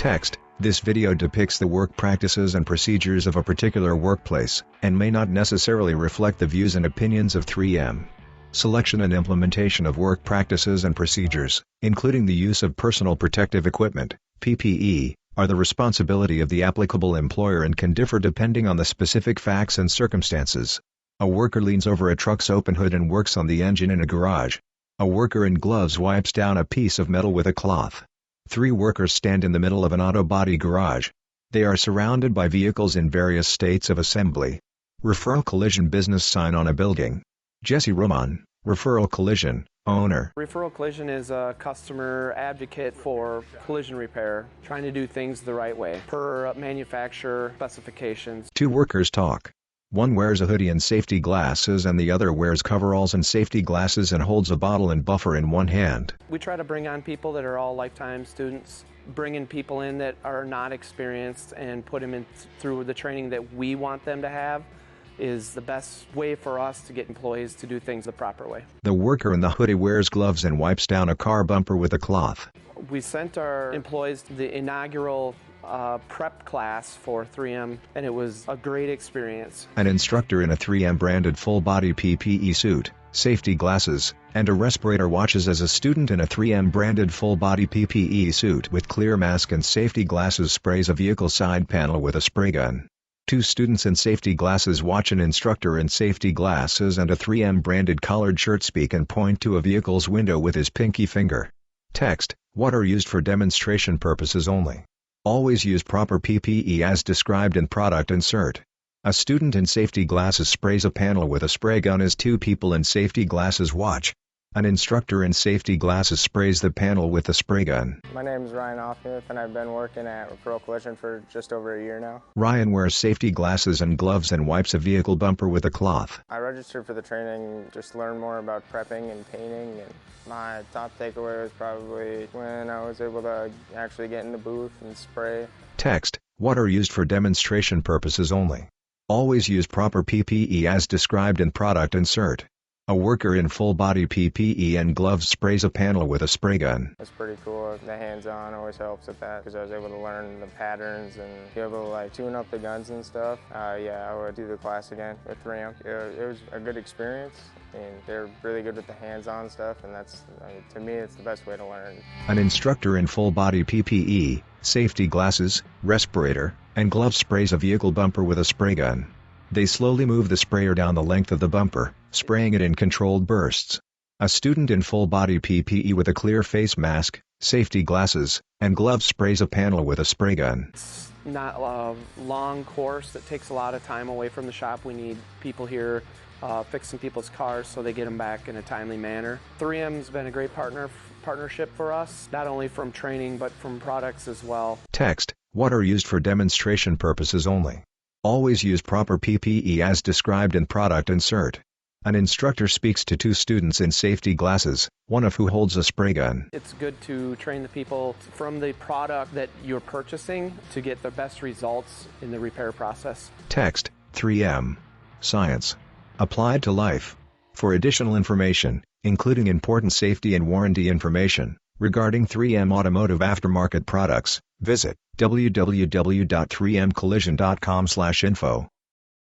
Text: This video depicts the work practices and procedures of a particular workplace, and may not necessarily reflect the views and opinions of 3M. Selection and implementation of work practices and procedures, including the use of personal protective equipment, PPE, are the responsibility of the applicable employer and can differ depending on the specific facts and circumstances. A worker leans over a truck's open hood and works on the engine in a garage. A worker in gloves wipes down a piece of metal with a cloth. 3 workers stand in the middle of an auto body garage. They are surrounded by vehicles in various states of assembly. Referral collision business sign on a building. Jesse Roman, Referral Collision, owner. Referral Collision is a customer advocate for collision repair, trying to do things the right way, per manufacturer specifications. 2 workers talk. One wears a hoodie and safety glasses and the other wears coveralls and safety glasses and holds a bottle and buffer in one hand. We try to bring on people that are all lifetime students, bringing people in that are not experienced and put them in through the training that we want them to have is the best way for us to get employees to do things the proper way. The worker in the hoodie wears gloves and wipes down a car bumper with a cloth. We sent our employees to the inaugural prep class for 3M, and it was a great experience. An instructor in a 3M branded full-body PPE suit, safety glasses, and a respirator watches as a student in a 3M branded full-body PPE suit with clear mask and safety glasses sprays a vehicle side panel with a spray gun. 2 students in safety glasses watch an instructor in safety glasses and a 3M branded collared shirt speak and point to a vehicle's window with his pinky finger. Text: What are used for demonstration purposes only. Always use proper PPE as described in product insert. A student in safety glasses sprays a panel with a spray gun as 2 people in safety glasses watch. An instructor in safety glasses sprays the panel with the spray gun. My name is Ryan Offmuth and I've been working at Referral Collision for just over a year now. Ryan wears safety glasses and gloves and wipes a vehicle bumper with a cloth. I registered for the training just to learn more about prepping and painting, and my top takeaway was probably when I was able to actually get in the booth and spray. Text: What are used for demonstration purposes only. Always use proper PPE as described in product insert. A worker in full-body PPE and gloves sprays a panel with a spray gun. It's pretty cool. The hands-on always helps with that because I was able to learn the patterns and be able to tune up the guns and stuff. Yeah, I would do the class again with 3M. It was a good experience, and they're really good with the hands-on stuff, and that's, to me, it's the best way to learn. An instructor in full-body PPE, safety glasses, respirator, and gloves sprays a vehicle bumper with a spray gun. They slowly move the sprayer down the length of the bumper, spraying it in controlled bursts. A student in full-body PPE with a clear face mask, safety glasses, and gloves sprays a panel with a spray gun. It's not a long course that takes a lot of time away from the shop. We need people here fixing people's cars so they get them back in a timely manner. 3M's been a great partnership for us, not only from training but from products as well. Text: What are used for demonstration purposes only. Always use proper PPE as described in product insert. An instructor speaks to 2 students in safety glasses, one of who holds a spray gun. It's good to train the people from the product that you're purchasing to get the best results in the repair process. Text: 3M. Science. Applied to life. For additional information, including important safety and warranty information regarding 3M automotive aftermarket products, visit www.3mcollision.com/info.